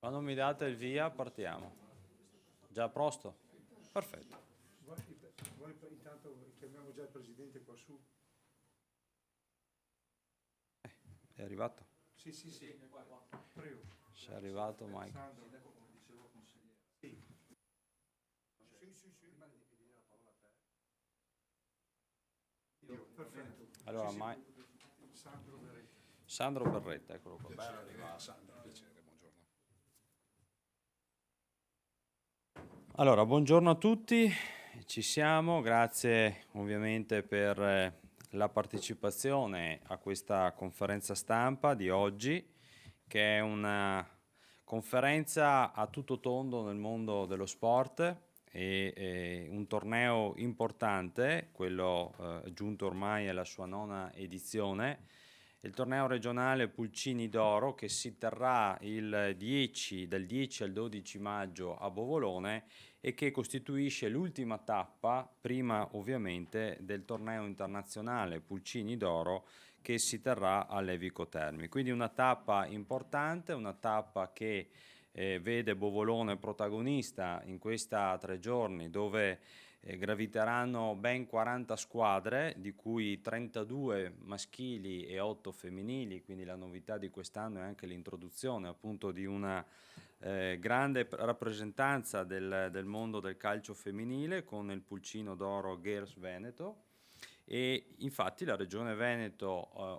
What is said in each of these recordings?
Quando mi date il via partiamo. Già prosto? Perfetto. Voi intanto chiamiamo già il presidente qua su. È arrivato? Sì, sì, sì. Prego. Sei arrivato, Mike. Sandro. Sì. Sì, sì, sì. Perfetto. Allora, Sì, sì. Mike. Sandro Beretta. Sandro Berretta, eccolo qua. Bello arrivato. Sandro, piacere, buongiorno. Allora, buongiorno a tutti, ci siamo, grazie ovviamente per la partecipazione a questa conferenza stampa di oggi, che è una conferenza a tutto tondo nel mondo dello sport e un torneo importante, quello giunto ormai alla sua nona edizione, il torneo regionale Pulcini d'Oro che si terrà dal 10 al 12 maggio a Bovolone e che costituisce l'ultima tappa, prima ovviamente del torneo internazionale Pulcini d'Oro che si terrà a Levico Termi. Quindi una tappa importante, una tappa che vede Bovolone protagonista in questa 3 giorni dove graviteranno ben 40 squadre, di cui 32 maschili e 8 femminili, quindi la novità di quest'anno è anche l'introduzione appunto di una grande rappresentanza del mondo del calcio femminile con il Pulcino d'Oro Girls Veneto. E infatti la Regione Veneto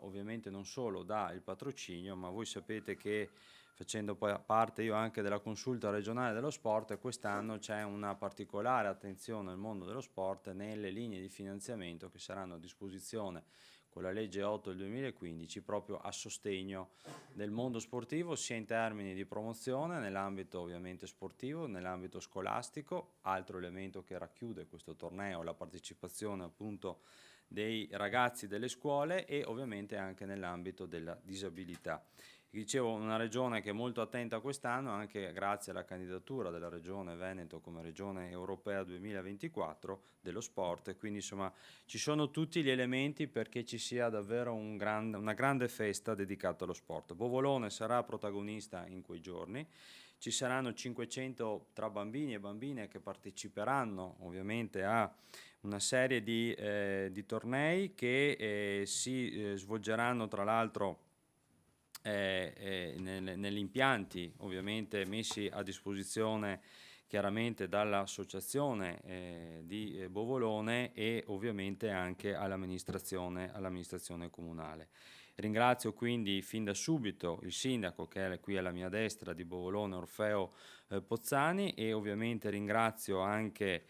ovviamente non solo dà il patrocinio, ma voi sapete che facendo poi parte io anche della consulta regionale dello sport, quest'anno c'è una particolare attenzione al mondo dello sport nelle linee di finanziamento che saranno a disposizione con la legge 8 del 2015 proprio a sostegno del mondo sportivo sia in termini di promozione nell'ambito ovviamente sportivo, nell'ambito scolastico, altro elemento che racchiude questo torneo, la partecipazione appunto dei ragazzi delle scuole e ovviamente anche nell'ambito della disabilità. Dicevo, una regione che è molto attenta quest'anno, anche grazie alla candidatura della regione Veneto come regione europea 2024 dello sport, e quindi insomma ci sono tutti gli elementi perché ci sia davvero una grande festa dedicata allo sport. Bovolone sarà protagonista in quei giorni, ci saranno 500 tra bambini e bambine che parteciperanno ovviamente a una serie di tornei che si svolgeranno tra l'altro negli impianti ovviamente messi a disposizione chiaramente dall'associazione di Bovolone e ovviamente anche all'amministrazione comunale. Ringrazio quindi fin da subito il sindaco che è qui alla mia destra di Bovolone, Orfeo Pozzani, e ovviamente ringrazio anche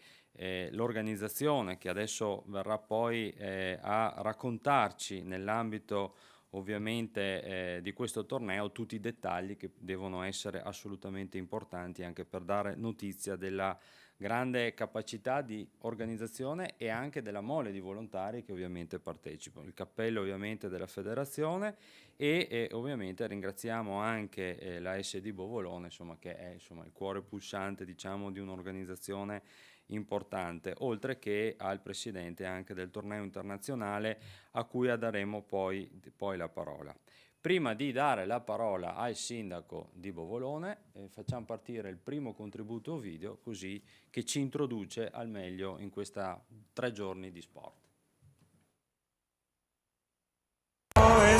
l'organizzazione che adesso verrà poi a raccontarci nell'ambito ovviamente di questo torneo tutti i dettagli che devono essere assolutamente importanti anche per dare notizia della grande capacità di organizzazione e anche della mole di volontari che ovviamente partecipano. Il cappello ovviamente della federazione e ovviamente ringraziamo anche la SD Bovolone, insomma, che è insomma, il cuore pulsante diciamo, di un'organizzazione importante, oltre che al presidente anche del torneo internazionale a cui daremo poi la parola. Prima di dare la parola al sindaco di Bovolone, facciamo partire il primo contributo video così che ci introduce al meglio in questa 3 giorni di sport.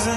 You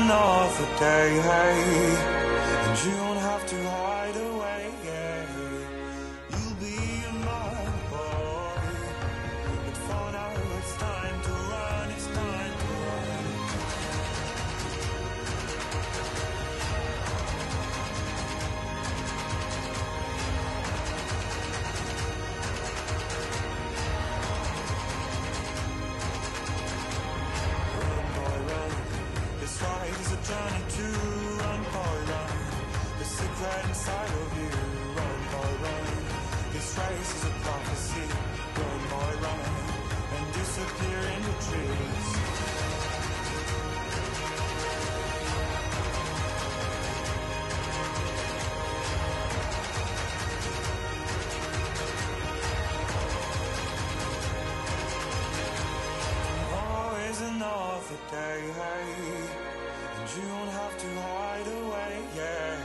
don't have to hide away, yeah.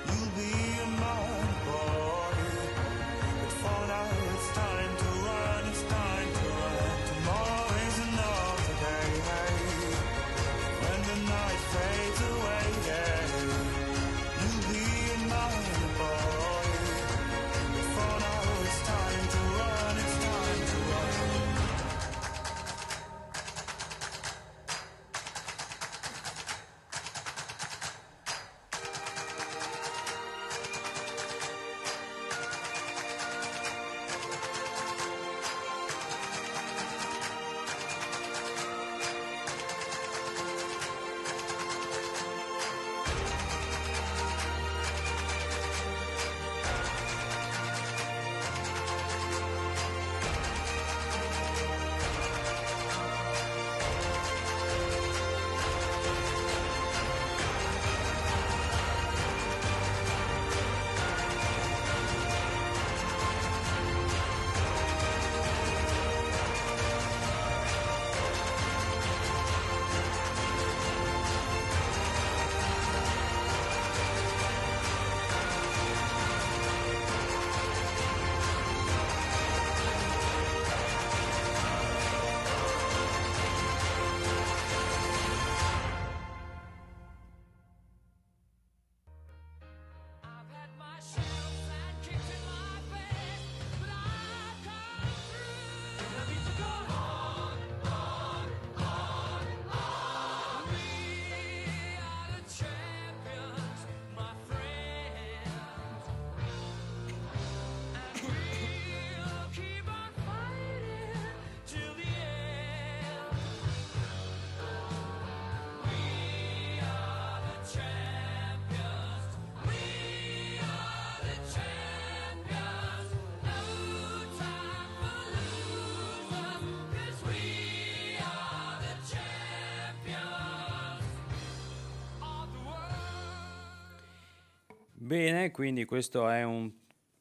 You'll be a Bene, quindi questo è un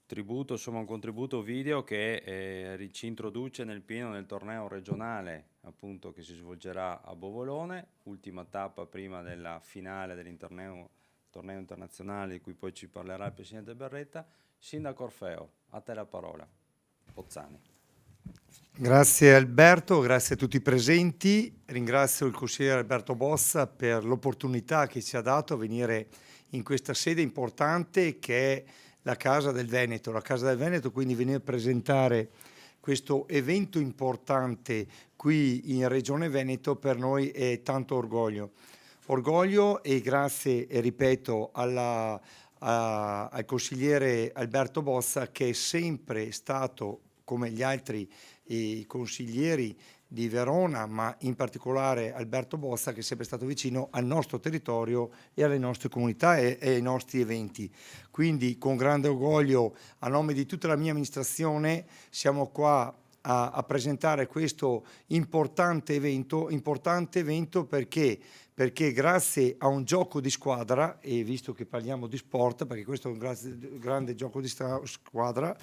tributo, insomma un contributo video che ci introduce nel pieno del torneo regionale appunto che si svolgerà a Bovolone, ultima tappa prima della finale torneo internazionale di cui poi ci parlerà il Presidente Berretta. Sindaco Orfeo, a te la parola. Pozzani. Grazie Alberto, grazie a tutti i presenti, ringrazio il consigliere Alberto Bossa per l'opportunità che ci ha dato a venire in questa sede importante che è la Casa del Veneto, quindi venire a presentare questo evento importante qui in Regione Veneto per noi è tanto orgoglio. Orgoglio e grazie, e ripeto, al consigliere Alberto Bossa che è sempre stato, come gli altri consiglieri di Verona, ma in particolare Alberto Bossa, che è sempre stato vicino al nostro territorio e alle nostre comunità e ai nostri eventi. Quindi con grande orgoglio, a nome di tutta la mia amministrazione, siamo qua a presentare questo importante evento perché grazie a un gioco di squadra, e visto che parliamo di sport, perché questo è un grande gioco di squadra,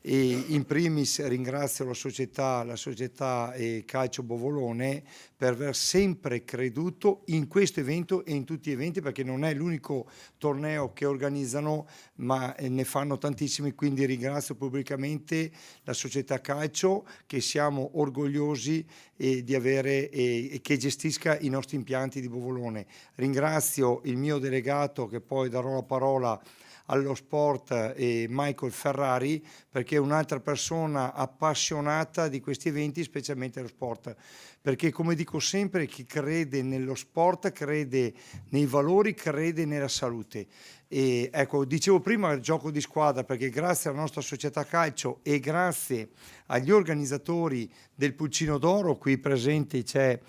e in primis ringrazio la società Calcio Bovolone per aver sempre creduto in questo evento e in tutti gli eventi, perché non è l'unico torneo che organizzano, ma ne fanno tantissimi, quindi ringrazio pubblicamente la società Calcio, che siamo orgogliosi di avere e che gestisca i nostri impianti di Bovolone. Ringrazio il mio delegato, che poi darò la parola, allo sport, Michael Ferrari, perché è un'altra persona appassionata di questi eventi, specialmente lo sport, perché come dico sempre, chi crede nello sport crede nei valori, crede nella salute. E ecco, dicevo prima il gioco di squadra, perché grazie alla nostra società calcio e grazie agli organizzatori del Pulcino d'Oro, qui presenti c'è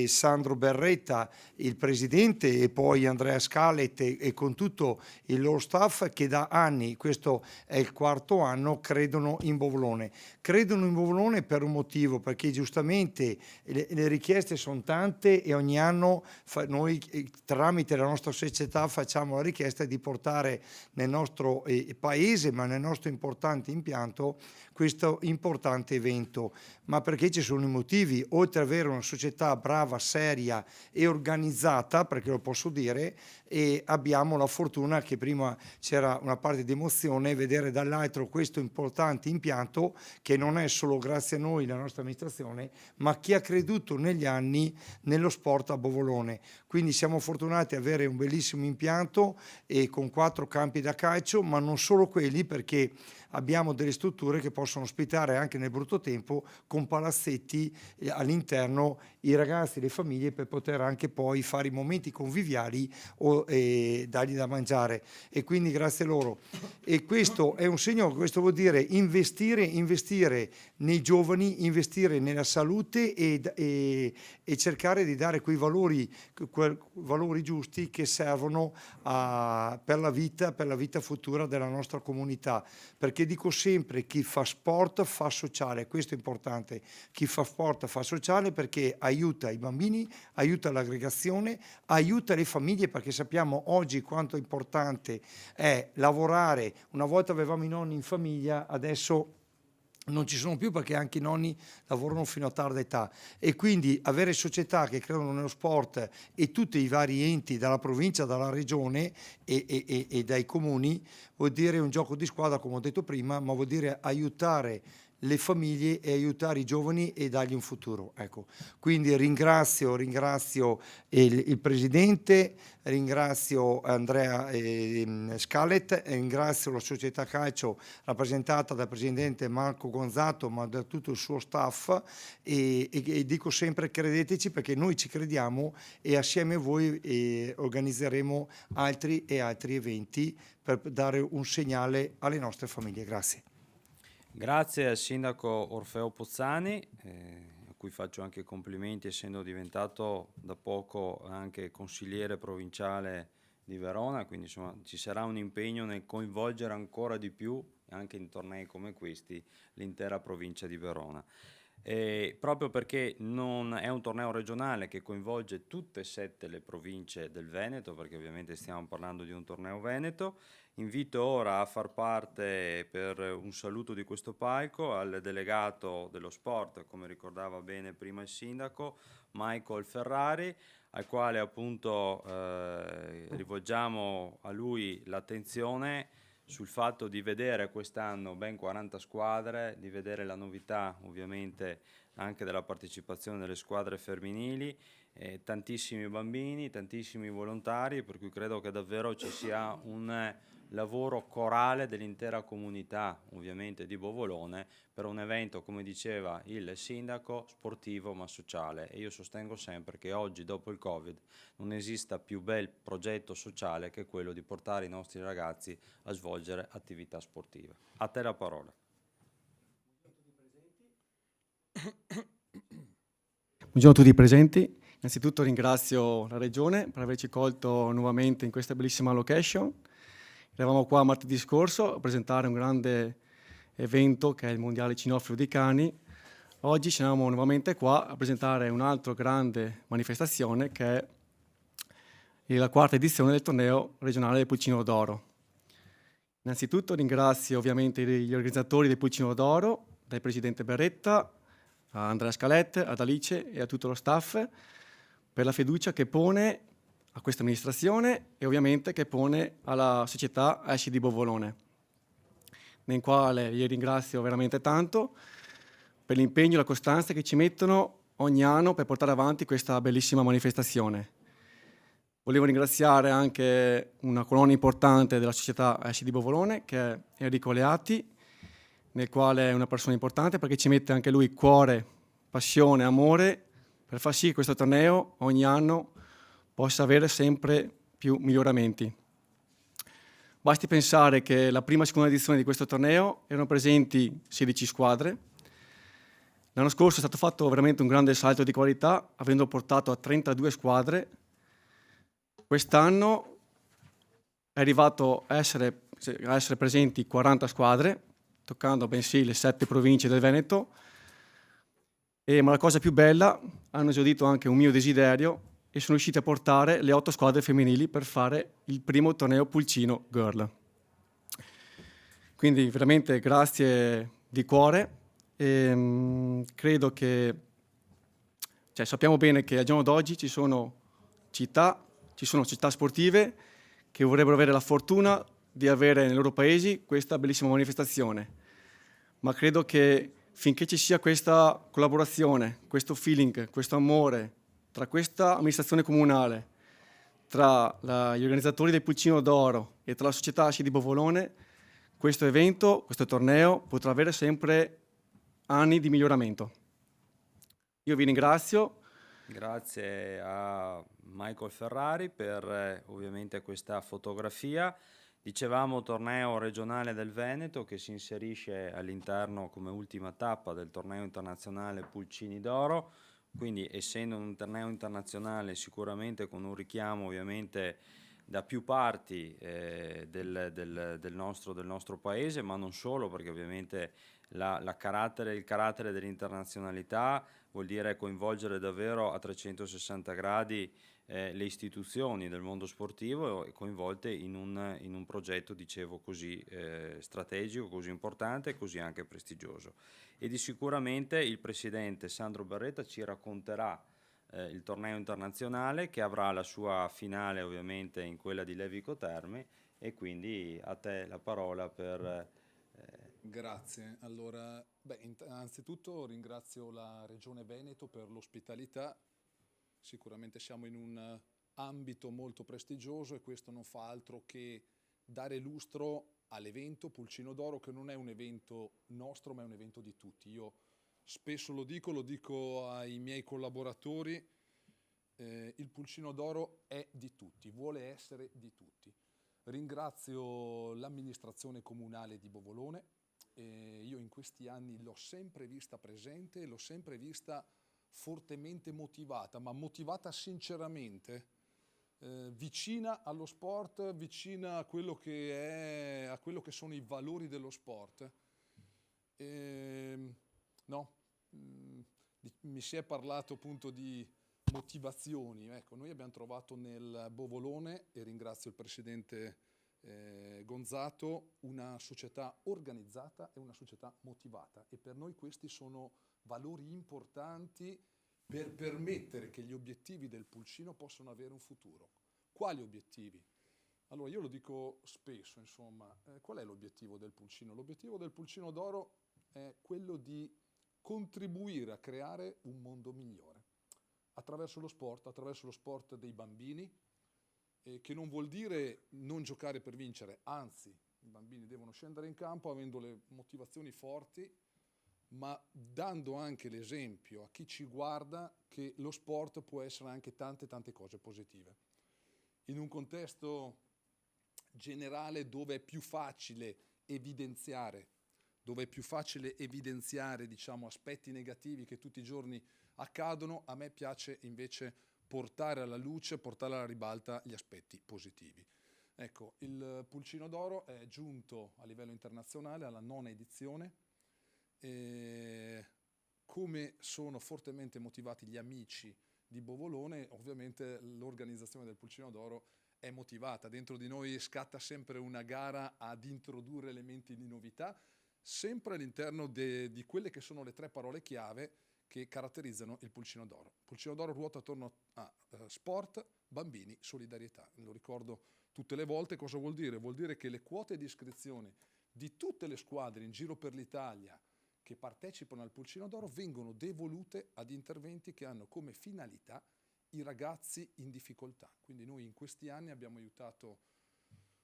Sandro Berretta, il presidente, e poi Andrea Scalet e con tutto il loro staff che da anni, questo è il quarto anno, credono in Bovolone. Credono in Bovolone per un motivo, perché giustamente le richieste sono tante e ogni anno noi tramite la nostra società facciamo la richiesta di portare nel nostro paese, ma nel nostro importante impianto, questo importante evento. Ma perché ci sono i motivi, oltre ad avere una società brava, seria e organizzata, perché lo posso dire, e abbiamo la fortuna che prima c'era una parte di emozione vedere dall'altro questo importante impianto che non è solo grazie a noi, la nostra amministrazione, ma chi ha creduto negli anni nello sport a Bovolone. Quindi siamo fortunati ad avere un bellissimo impianto e con 4 campi da calcio, ma non solo quelli, perché abbiamo delle strutture che possono ospitare anche nel brutto tempo con palazzetti all'interno i ragazzi e le famiglie, per poter anche poi fare i momenti conviviali o dargli da mangiare, e quindi grazie a loro. E questo è un segno, questo vuol dire investire nei giovani, investire nella salute e cercare di dare quei valori giusti che servono per la vita futura della nostra comunità, perché dico sempre, chi fa sport fa sociale, questo è importante, chi fa sport fa sociale perché aiuta i bambini, aiuta l'aggregazione, aiuta le famiglie, perché sappiamo oggi quanto importante è lavorare. Una volta avevamo i nonni in famiglia, adesso non ci sono più, perché anche i nonni lavorano fino a tarda età, e quindi avere società che credono nello sport e tutti i vari enti dalla provincia, dalla regione e dai comuni vuol dire un gioco di squadra, come ho detto prima, ma vuol dire aiutare le famiglie e aiutare i giovani e dargli un futuro. Ecco. Quindi ringrazio il Presidente, ringrazio Andrea Scalet, ringrazio la società calcio rappresentata dal Presidente Marco Gonzato, ma da tutto il suo staff, e dico sempre credeteci, perché noi ci crediamo e assieme a voi organizzeremo altri eventi per dare un segnale alle nostre famiglie. Grazie. Grazie al sindaco Orfeo Pozzani, a cui faccio anche complimenti, essendo diventato da poco anche consigliere provinciale di Verona, quindi insomma ci sarà un impegno nel coinvolgere ancora di più, anche in tornei come questi, l'intera provincia di Verona. proprio perché non è un torneo regionale che coinvolge tutte e 7 le province del Veneto, perché ovviamente stiamo parlando di un torneo veneto. Invito ora a far parte, per un saluto di questo palco, al delegato dello sport, come ricordava bene prima il sindaco, Michael Ferrari, al quale appunto rivolgiamo a lui l'attenzione sul fatto di vedere quest'anno ben 40 squadre, di vedere la novità ovviamente anche della partecipazione delle squadre femminili, tantissimi bambini, tantissimi volontari, per cui credo che davvero ci sia un lavoro corale dell'intera comunità ovviamente di Bovolone per un evento, come diceva il sindaco, sportivo ma sociale, e io sostengo sempre che oggi dopo il Covid non esista più bel progetto sociale che quello di portare i nostri ragazzi a svolgere attività sportive. A te la parola. Buongiorno a tutti i presenti. Innanzitutto ringrazio la Regione per averci colto nuovamente in questa bellissima location. Eravamo qua martedì scorso a presentare un grande evento che è il Mondiale Cinofilo di Cani. Oggi siamo nuovamente qua a presentare un'altra grande manifestazione che è la 4ª edizione del torneo regionale del Pulcino d'Oro. Innanzitutto ringrazio ovviamente gli organizzatori del Pulcino d'Oro, dal presidente Berretta, a Andrea Scalette, ad Alice e a tutto lo staff per la fiducia che pone a questa amministrazione e ovviamente che pone alla società Esci di Bovolone, nel quale li ringrazio veramente tanto per l'impegno e la costanza che ci mettono ogni anno per portare avanti questa bellissima manifestazione. Volevo ringraziare anche una colonna importante della società Esci di Bovolone, che è Enrico Leati, nel quale è una persona importante perché ci mette anche lui cuore, passione, amore per far sì che questo torneo ogni anno possa avere sempre più miglioramenti. Basti pensare che la prima e seconda edizione di questo torneo erano presenti 16 squadre. L'anno scorso è stato fatto veramente un grande salto di qualità, avendo portato a 32 squadre. Quest'anno è arrivato a essere presenti 40 squadre, toccando bensì le 7 province del Veneto, ma la cosa più bella, hanno esaudito anche un mio desiderio e sono riusciti a portare le 8 squadre femminili per fare il primo torneo Pulcino Girl. Quindi veramente grazie di cuore e credo che, sappiamo bene che al giorno d'oggi ci sono città sportive che vorrebbero avere la fortuna di avere nei loro paesi questa bellissima manifestazione, ma credo che finché ci sia questa collaborazione, questo feeling, questo amore tra questa amministrazione comunale, tra gli organizzatori del Pulcino d'Oro e tra la società Esci di Bovolone, questo evento, questo torneo potrà avere sempre anni di miglioramento. Io vi ringrazio. Grazie a Michael Ferrari per ovviamente questa fotografia. Dicevamo torneo regionale del Veneto che si inserisce all'interno come ultima tappa del torneo internazionale Pulcini d'Oro, quindi essendo un torneo internazionale sicuramente con un richiamo ovviamente da più parti del nostro paese, ma non solo, perché ovviamente il carattere dell'internazionalità vuol dire coinvolgere davvero a 360 gradi le istituzioni del mondo sportivo coinvolte in un progetto, dicevo, così strategico, così importante e così anche prestigioso. E di sicuramente il presidente Sandro Berretta ci racconterà il torneo internazionale che avrà la sua finale ovviamente in quella di Levico Terme, e quindi a te la parola per... Grazie. Allora, anzitutto ringrazio la Regione Veneto per l'ospitalità. Sicuramente siamo in un ambito molto prestigioso e questo non fa altro che dare lustro all'evento Pulcino d'Oro, che non è un evento nostro ma è un evento di tutti. Io spesso lo dico ai miei collaboratori, il Pulcino d'Oro è di tutti, vuole essere di tutti. Ringrazio l'amministrazione comunale di Bovolone, io in questi anni l'ho sempre vista presente, l'ho sempre vista fortemente motivata, ma motivata sinceramente, vicina allo sport, vicina a quello che sono i valori dello sport. No, mi si è parlato appunto di motivazioni. Ecco, noi abbiamo trovato nel Bovolone, e ringrazio il presidente Gonzato, una società organizzata e una società motivata, e per noi questi sono valori importanti per permettere che gli obiettivi del pulcino possano avere un futuro. Quali obiettivi? Allora, io lo dico spesso, insomma, qual è l'obiettivo del pulcino? L'obiettivo del pulcino d'oro è quello di contribuire a creare un mondo migliore attraverso lo sport dei bambini, che non vuol dire non giocare per vincere, anzi, i bambini devono scendere in campo avendo le motivazioni forti, ma dando anche l'esempio a chi ci guarda che lo sport può essere anche tante cose positive. In un contesto generale dove è più facile evidenziare, diciamo, aspetti negativi che tutti i giorni accadono, a me piace invece portare alla luce, portare alla ribalta gli aspetti positivi. Ecco, il Pulcino d'Oro è giunto a livello internazionale alla 9ª edizione. Come sono fortemente motivati gli amici di Bovolone, ovviamente l'organizzazione del Pulcino d'Oro è motivata. Dentro di noi scatta sempre una gara ad introdurre elementi di novità, sempre all'interno di quelle che sono le 3 parole chiave che caratterizzano il Pulcino d'Oro. Il Pulcino d'Oro ruota attorno a sport, bambini, solidarietà. Lo ricordo tutte le volte. Cosa vuol dire? Vuol dire che le quote di iscrizione di tutte le squadre in giro per l'Italia che partecipano al Pulcino d'Oro vengono devolute ad interventi che hanno come finalità i ragazzi in difficoltà. Quindi noi in questi anni abbiamo aiutato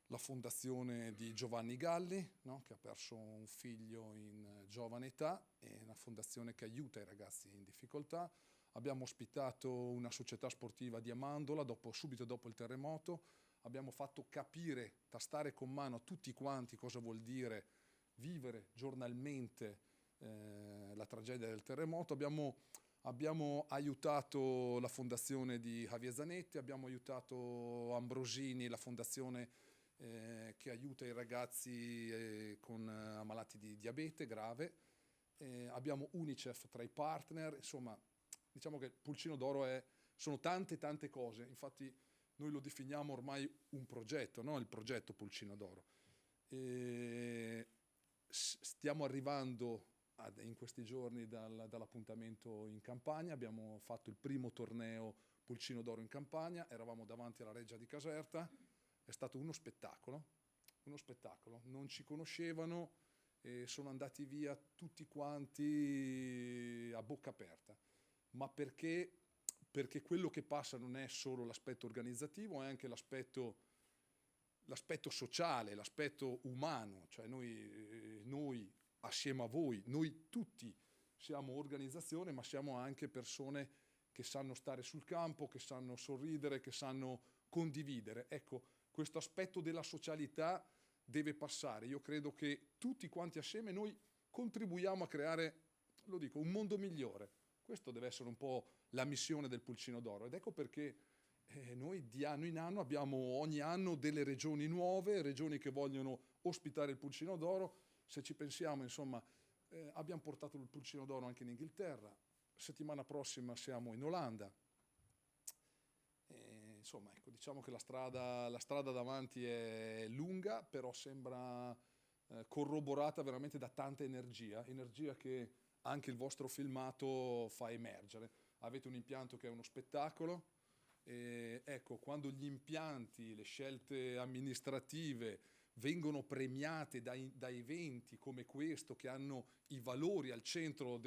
la fondazione di Giovanni Galli, no? Che ha perso un figlio in giovane età, è una fondazione che aiuta i ragazzi in difficoltà. Abbiamo ospitato una società sportiva di Amandola subito dopo il terremoto. Abbiamo fatto capire, tastare con mano a tutti quanti cosa vuol dire vivere giornalmente la tragedia del terremoto. Abbiamo aiutato la fondazione di Javier Zanetti, abbiamo aiutato Ambrosini, la fondazione che aiuta i ragazzi ammalati di diabete grave. Abbiamo Unicef tra i partner. Insomma, diciamo che il Pulcino d'Oro sono tante cose. Infatti noi lo definiamo ormai un progetto, no? Il progetto Pulcino d'Oro. Stiamo arrivando in questi giorni dall'appuntamento in Campania. Abbiamo fatto il primo torneo Pulcino d'Oro in Campania, eravamo davanti alla Reggia di Caserta, è stato uno spettacolo, non ci conoscevano e sono andati via tutti quanti a bocca aperta, ma perché quello che passa non è solo l'aspetto organizzativo, è anche l'aspetto sociale, l'aspetto umano, cioè noi assieme a voi, noi tutti siamo organizzazione, ma siamo anche persone che sanno stare sul campo, che sanno sorridere, che sanno condividere. Ecco, questo aspetto della socialità deve passare. Io credo che tutti quanti assieme noi contribuiamo a creare, lo dico, un mondo migliore. Questo deve essere un po' la missione del Pulcino d'Oro, ed ecco perché noi di anno in anno abbiamo ogni anno delle regioni nuove, regioni che vogliono ospitare il Pulcino d'Oro. Se ci pensiamo, insomma, abbiamo portato il Pulcino d'Oro anche in Inghilterra, settimana prossima siamo in Olanda. Insomma, ecco, diciamo che la strada davanti è lunga, però sembra corroborata veramente da tanta energia che anche il vostro filmato fa emergere. Avete un impianto che è uno spettacolo. Ecco, quando gli impianti, le scelte amministrative vengono premiate da eventi come questo, che hanno i valori al centro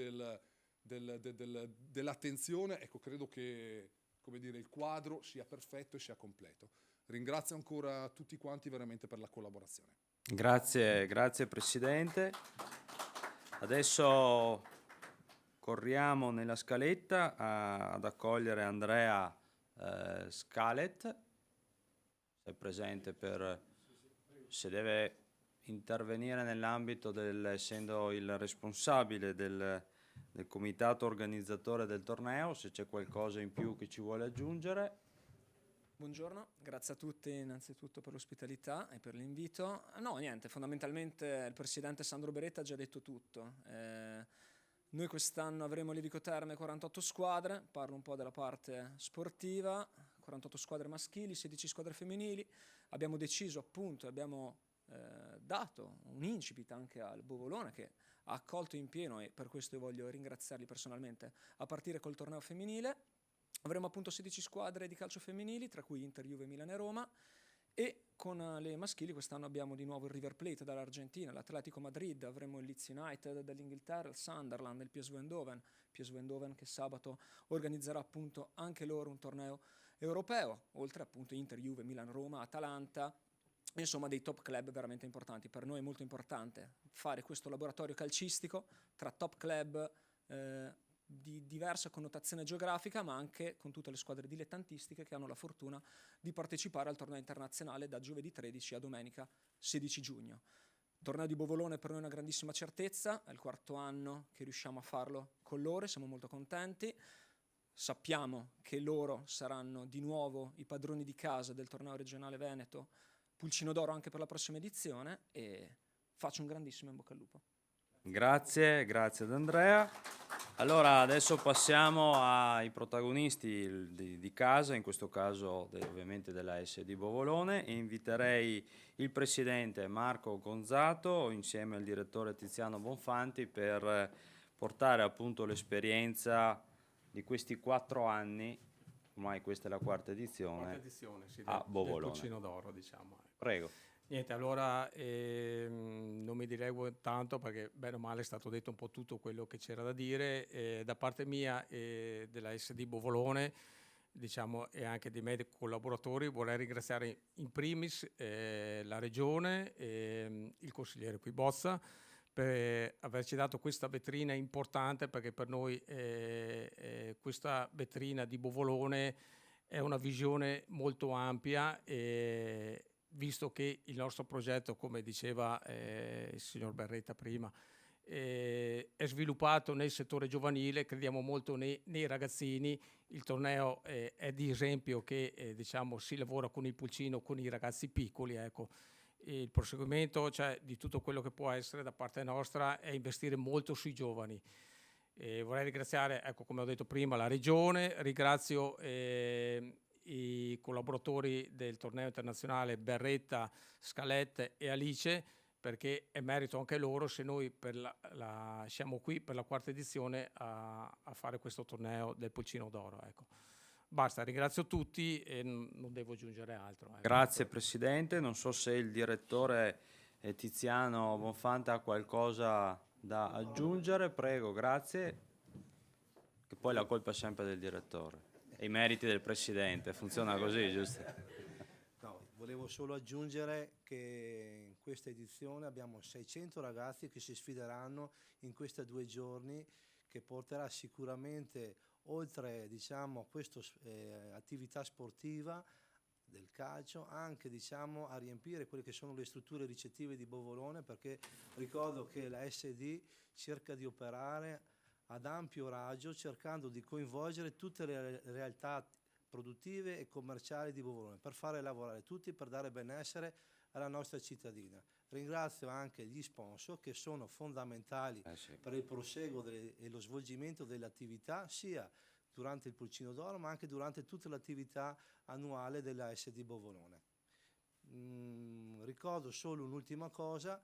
dell'attenzione, ecco, credo che, come dire, il quadro sia perfetto e sia completo. Ringrazio ancora tutti quanti veramente per la collaborazione. Grazie Presidente. Adesso corriamo nella scaletta ad accogliere Andrea Scalet, se è presente, se deve intervenire nell'ambito essendo il responsabile del comitato organizzatore del torneo, se c'è qualcosa in più che ci vuole aggiungere. Buongiorno, grazie a tutti innanzitutto per l'ospitalità e per l'invito. No, niente, fondamentalmente il presidente Sandro Beretta ha già detto tutto. Noi quest'anno avremo Levico Terme 48 squadre, parlo un po' della parte sportiva, 48 squadre maschili, 16 squadre femminili. Abbiamo deciso appunto, abbiamo dato un incipit anche al Bovolone che ha accolto in pieno, e per questo io voglio ringraziarli personalmente, a partire col torneo femminile. Avremo appunto 16 squadre di calcio femminili, tra cui Inter, Juve, Milan e Roma, e con le maschili quest'anno abbiamo di nuovo il River Plate dall'Argentina, l'Atletico Madrid, avremo il Leeds United dall'Inghilterra, il Sunderland, il PSV Eindhoven che sabato organizzerà appunto anche loro un torneo europeo, oltre appunto Inter, Juve, Milan, Roma, Atalanta, insomma dei top club veramente importanti. Per noi è molto importante fare questo laboratorio calcistico tra top club di diversa connotazione geografica, ma anche con tutte le squadre dilettantistiche che hanno la fortuna di partecipare al torneo internazionale da giovedì 13 a domenica 16 giugno. Il torneo di Bovolone per noi è una grandissima certezza, è il 4º anno che riusciamo a farlo con loro, siamo molto contenti. Sappiamo che loro saranno di nuovo i padroni di casa del torneo regionale Veneto Pulcino d'Oro anche per la prossima edizione, e faccio un grandissimo in bocca al lupo. Grazie ad Andrea. Allora adesso passiamo ai protagonisti di casa, in questo caso ovviamente della SD Bovolone, e inviterei il presidente Marco Gonzato insieme al direttore Tiziano Bonfanti per portare appunto l'esperienza di questi 4 anni, ormai questa è la 4ª edizione, sì, a Bovolone. del Pulcino d'Oro, diciamo. Prego. Niente, allora non mi dilego tanto perché bene o male è stato detto un po' tutto quello che c'era da dire. Da parte mia e della SD Bovolone, diciamo, e anche dei miei collaboratori, vorrei ringraziare in primis la Regione e il consigliere qui Bozza per averci dato questa vetrina importante, perché per noi questa vetrina di Bovolone è una visione molto ampia, visto che il nostro progetto, come diceva il signor Berretta prima, è sviluppato nel settore giovanile, crediamo molto nei ragazzini. Il torneo è di esempio che diciamo, si lavora con il pulcino, con i ragazzi piccoli, ecco. Il proseguimento, cioè, di tutto quello che può essere da parte nostra è investire molto sui giovani. Vorrei ringraziare, ecco, come ho detto prima, la Regione, ringrazio i collaboratori del torneo internazionale Berretta, Scalette e Alice, perché è merito anche loro se noi siamo qui per la 4ª edizione a fare questo torneo del Pulcino d'Oro, ecco. Basta, ringrazio tutti e non devo aggiungere altro. Ecco. Grazie Presidente, non so se il direttore Tiziano Bonfanti ha qualcosa da aggiungere, prego, grazie, che poi la colpa è sempre del direttore e i meriti del Presidente, funziona così, giusto? No, volevo solo aggiungere che in questa edizione abbiamo 600 ragazzi che si sfideranno in questi 2 giorni, che porterà sicuramente, oltre diciamo, a questa attività sportiva del calcio, anche diciamo, a riempire quelle che sono le strutture ricettive di Bovolone, perché ricordo che la SD cerca di operare ad ampio raggio, cercando di coinvolgere tutte le realtà produttive e commerciali di Bovolone per fare lavorare tutti, per dare benessere alla nostra cittadina. Ringrazio anche gli sponsor che sono fondamentali per il proseguo e lo svolgimento delle attività, sia durante il Pulcino d'Oro ma anche durante tutta l'attività annuale della SD Bovolone. Ricordo solo un'ultima cosa: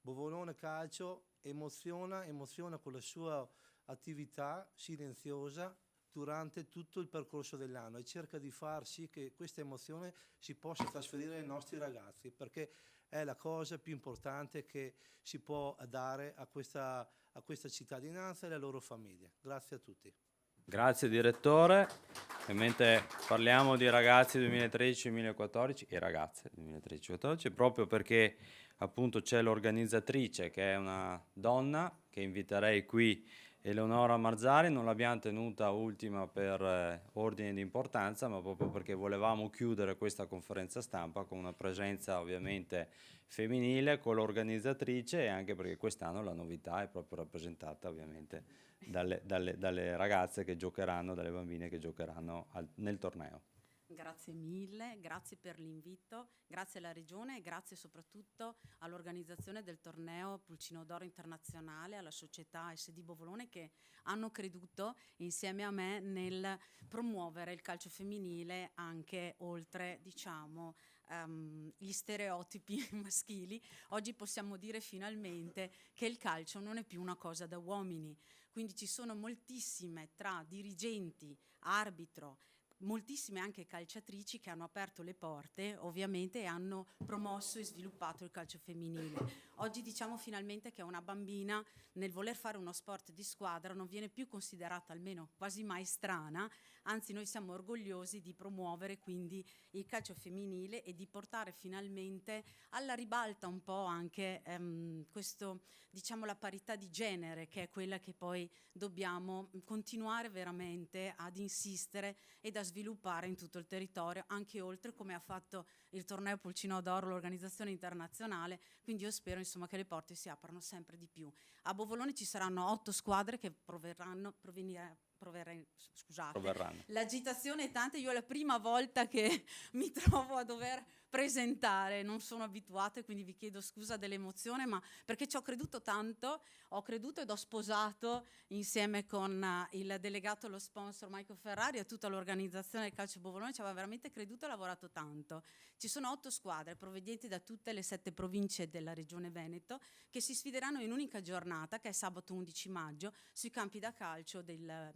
Bovolone Calcio emoziona con la sua attività silenziosa durante tutto il percorso dell'anno e cerca di far sì che questa emozione si possa trasferire ai nostri ragazzi, perché è la cosa più importante che si può dare a questa cittadinanza e alle loro famiglie. Grazie a tutti. Grazie direttore. E mentre parliamo di ragazzi 2013-2014 e ragazze 2013-2014, proprio perché appunto c'è l'organizzatrice che è una donna che inviterei qui, Eleonora Marzari, non l'abbiamo tenuta ultima per ordine di importanza, ma proprio perché volevamo chiudere questa conferenza stampa con una presenza ovviamente femminile, con l'organizzatrice, e anche perché quest'anno la novità è proprio rappresentata ovviamente dalle ragazze che giocheranno, dalle bambine che giocheranno nel torneo. Grazie mille, grazie per l'invito, grazie alla Regione e grazie soprattutto all'organizzazione del torneo Pulcino d'Oro Internazionale, alla società SD Bovolone che hanno creduto insieme a me nel promuovere il calcio femminile anche oltre, diciamo, gli stereotipi maschili. Oggi possiamo dire finalmente che il calcio non è più una cosa da uomini, quindi ci sono moltissime tra dirigenti, arbitro, moltissime anche calciatrici che hanno aperto le porte ovviamente e hanno promosso e sviluppato il calcio femminile. Oggi diciamo finalmente che una bambina nel voler fare uno sport di squadra non viene più considerata, almeno quasi mai, strana, anzi noi siamo orgogliosi di promuovere quindi il calcio femminile e di portare finalmente alla ribalta un po' anche questo, diciamo, la parità di genere, che è quella che poi dobbiamo continuare veramente ad insistere e da sviluppare in tutto il territorio, anche oltre come ha fatto il torneo Pulcino d'Oro, l'organizzazione internazionale, quindi io spero insomma che le porte si aprano sempre di più. A Bovolone ci saranno 8 squadre che proverranno. L'agitazione è tanta, io è la prima volta che mi trovo a dover presentare, non sono abituata e quindi vi chiedo scusa dell'emozione, ma perché ci ho creduto tanto, ho creduto ed ho sposato insieme con il delegato, lo sponsor Michael Ferrari e tutta l'organizzazione del calcio Bovolone, ci aveva veramente creduto e lavorato tanto. Ci sono 8 squadre provenienti da tutte le 7 province della regione Veneto che si sfideranno in un'unica giornata, che è sabato 11 maggio, sui campi da calcio del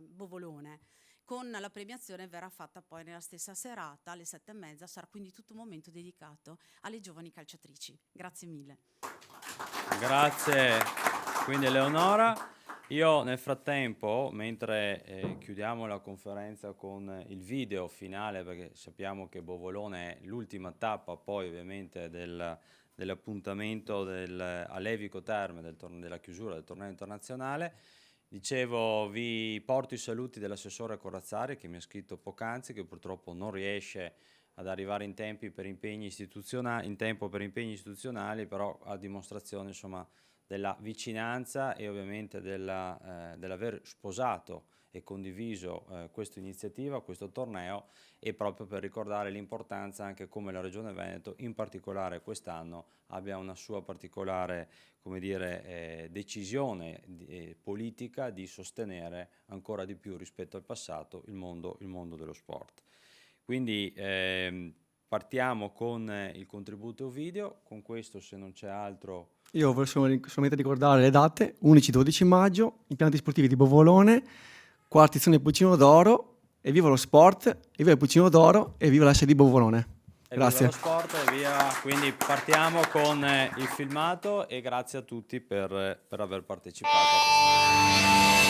Bovolone. Con la premiazione verrà fatta poi nella stessa serata alle 7:30, sarà quindi tutto un momento dedicato alle giovani calciatrici. Grazie mille. Grazie quindi Eleonora. Io nel frattempo, mentre chiudiamo la conferenza con il video finale, perché sappiamo che Bovolone è l'ultima tappa poi ovviamente dell'appuntamento a Levico Terme, della chiusura del torneo internazionale, dicevo, vi porto i saluti dell'assessore Corazzari che mi ha scritto poc'anzi, che purtroppo non riesce ad arrivare in tempo per impegni istituzionali, però a dimostrazione insomma della vicinanza e ovviamente dell'aver sposato e condiviso questa iniziativa, questo torneo, e proprio per ricordare l'importanza anche come la Regione Veneto, in particolare quest'anno, abbia una sua particolare, come dire, decisione politica di sostenere ancora di più rispetto al passato il mondo dello sport. Quindi partiamo con il contributo video, con questo se non c'è altro... Io voglio solamente ricordare le date: 11-12 maggio, impianti sportivi di Bovolone, quarta edizione Pulcino d'Oro, e viva lo sport, e viva il Pulcino d'Oro, e viva la SD Bovolone. Grazie. Viva lo sport e via. Quindi partiamo con il filmato e grazie a tutti per aver partecipato a questa